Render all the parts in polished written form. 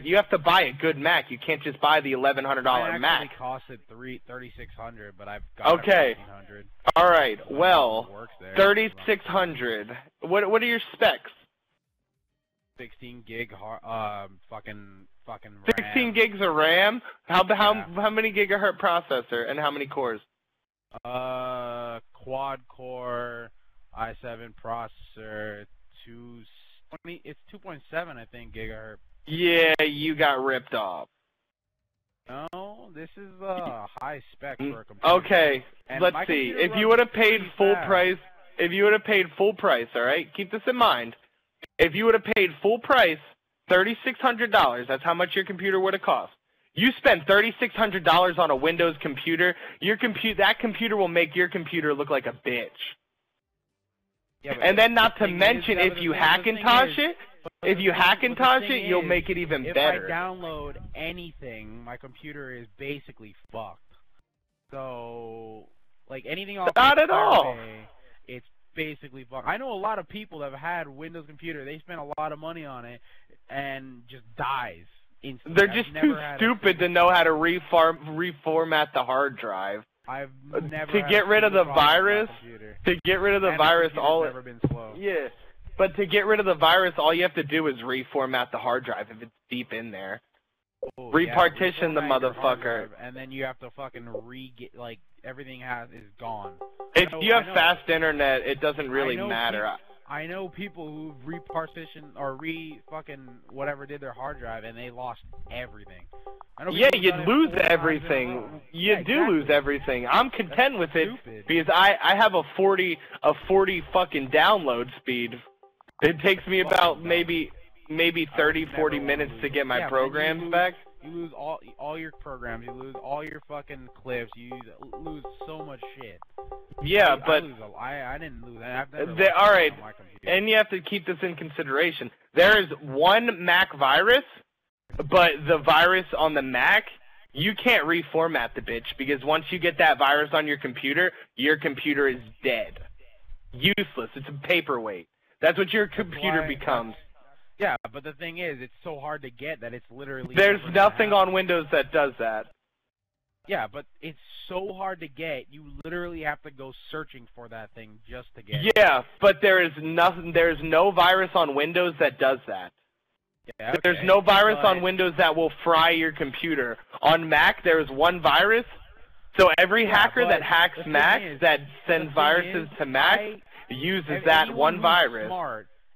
You have to buy a good Mac. You can't just buy the $1,100 Mac. It costed $3,600, but I've got okay. $1,500. All right. Well, $3,600. What are your specs? 16 gig fucking RAM. 16 gigs of RAM. How many gigahertz processor and how many cores? Quad core i7 processor, 220. It's 2.7, I think, gigahertz. Yeah, you got ripped off. No, this is high spec for a computer. Okay, and let's see. If you would have paid full price, all right, keep this in mind. If you would have paid full price, $3,600, that's how much your computer would have cost. You spend $3,600 on a Windows computer, that computer will make your computer look like a bitch. Yeah, and then not to mention, if you Hackintosh it, you'll make it even better. If I download anything, my computer is basically fucked. So, like anything off not at all. It's basically fucked. I know a lot of people that have had Windows computer. They spend a lot of money on it and just dies instantly. They're just too stupid to know how to reformat the hard drive. I've never to get rid of the virus. To get rid of the virus, never been slow. Yeah, but to get rid of the virus, all you have to do is reformat the hard drive if it's deep in there. Oh, Repartition the motherfucker, and then you have to fucking like everything is gone. If you have fast internet, it doesn't really matter. I know people who repartitioned or whatever did their hard drive and they lost everything. Yeah, you lose everything. You do lose everything. I'm content with it because I have a 40 fucking download speed. It takes me about maybe 30, 40 minutes to get my programs back. You lose all your programs. You lose all your fucking clips. You lose so much shit. Yeah, but I didn't lose that. All right, and you have to keep this in consideration. There is one Mac virus, but the virus on the Mac, you can't reformat the bitch because once you get that virus on your computer is dead, useless. It's a paperweight. That's what your computer becomes. Yeah, but the thing is, it's so hard to get that it's literally... There's nothing on Windows that does that. Yeah, but it's so hard to get, you literally have to go searching for that thing just to get it. Yeah, but there's no virus on Windows that does that. Yeah, okay. There's no virus on Windows that will fry your computer. On Mac, there's one virus, so every hacker that hacks Mac, that sends viruses to Mac, uses that one virus.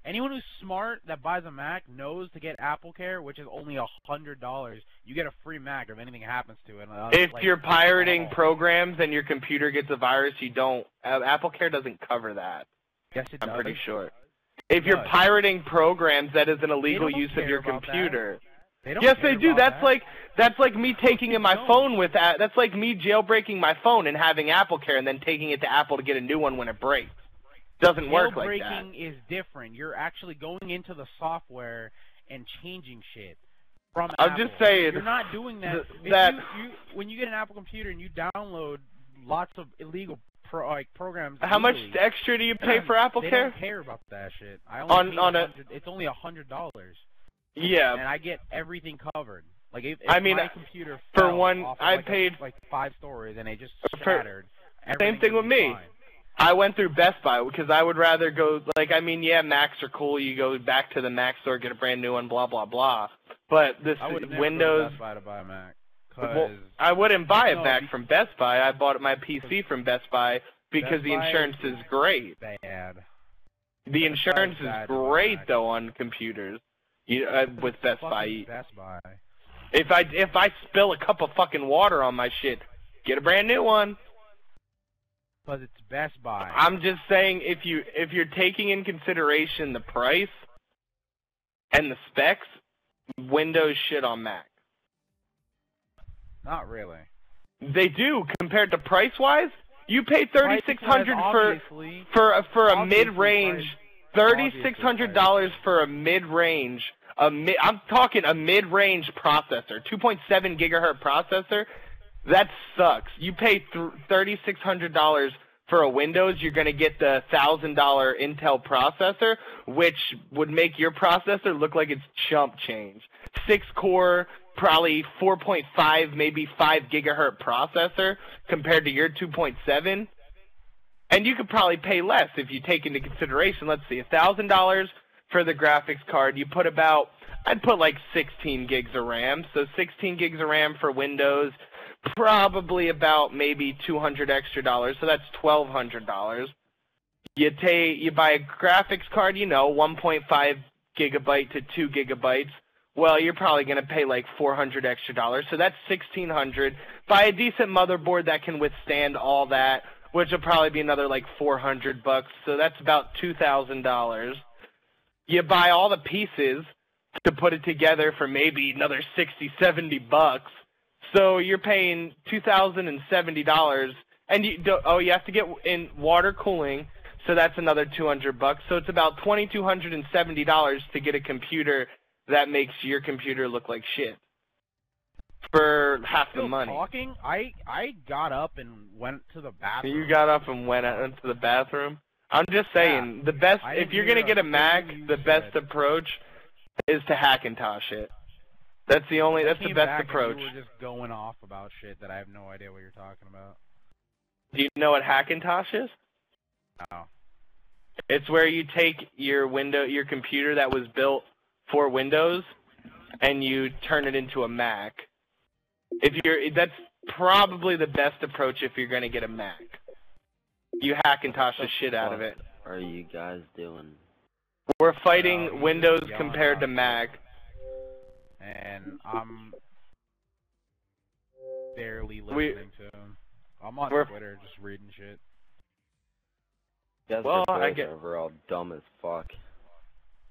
Anyone who's smart that buys a Mac knows to get AppleCare, which is only $100. You get a free Mac if anything happens to it. If you're pirating programs and your computer gets a virus, you don't. AppleCare doesn't cover that. Yes, it does. I'm pretty sure. If you're pirating programs, that is an illegal use of your computer. Yes, they do. That's like me taking in my phone with that. That's like me jailbreaking my phone and having AppleCare and then taking it to Apple to get a new one when it breaks. Doesn't work like that. Jailbreaking is different. You're actually going into the software and changing shit from Apple. I'm just saying. You're not doing that. When you get an Apple computer and you download lots of illegal programs. How much extra do you pay for AppleCare? They don't care about that shit. It's only $100. Yeah. And I get everything covered. Like if my computer I paid like 5 stories and it just shattered. Same thing with me. Fine. I went through Best Buy because I would rather go, Macs are cool. You go back to the Mac store, get a brand new one, blah, blah, blah. But this I would Windows... Best Buy to buy a Mac. Well, I wouldn't buy a Mac from Best Buy. I bought my PC from Best Buy because the insurance is great. Bad. The insurance is great, though, on computers with Best Buy. Best Buy. If I spill a cup of fucking water on my shit, get a brand new one. Because it's Best Buy. I'm just saying, if you're taking in consideration the price and the specs, Windows shit on Mac. Not really. They do compared to price-wise. You pay $3,600 for a mid-range. $3,600 for a mid-range. I'm talking a mid-range processor, 2.7 gigahertz processor. That sucks. You pay $3,600 for a Windows, you're going to get the $1,000 Intel processor, which would make your processor look like it's chump change. 6-core, probably 4.5, maybe 5 gigahertz processor compared to your 2.7. And you could probably pay less if you take into consideration, let's see, $1,000 for the graphics card. You put about, I'd put like 16 gigs of RAM. So 16 gigs of RAM for Windows, probably about maybe $200 extra dollars. So that's $1,200. You buy a graphics card, 1.5 gigabyte to 2 gigabytes. Well, you're probably going to pay like $400 extra dollars. So that's $1,600. Buy a decent motherboard that can withstand all that, which will probably be another like $400. So that's about $2,000. You buy all the pieces to put it together for maybe another $60-$70. So you're paying $2,070, and you have to get in water cooling. So that's another $200. So it's about $2,270 to get a computer that makes your computer look like shit for half the money. Talking, I got up and went to the bathroom. You got up and went into the bathroom? I'm just saying, the best, if you're going to get a Mac, the best approach is to Hackintosh it. That's the best approach. You were just going off about shit that I have no idea what you're talking about. Do you know what Hackintosh is? No. It's where you take your computer that was built for Windows, and you turn it into a Mac. That's probably the best approach if you're going to get a Mac. You Hackintosh the shit out of it. What are you guys doing? We're fighting Windows compared to Mac. And I'm barely listening to him. I'm on Twitter just reading shit. You guys are overall dumb as fuck.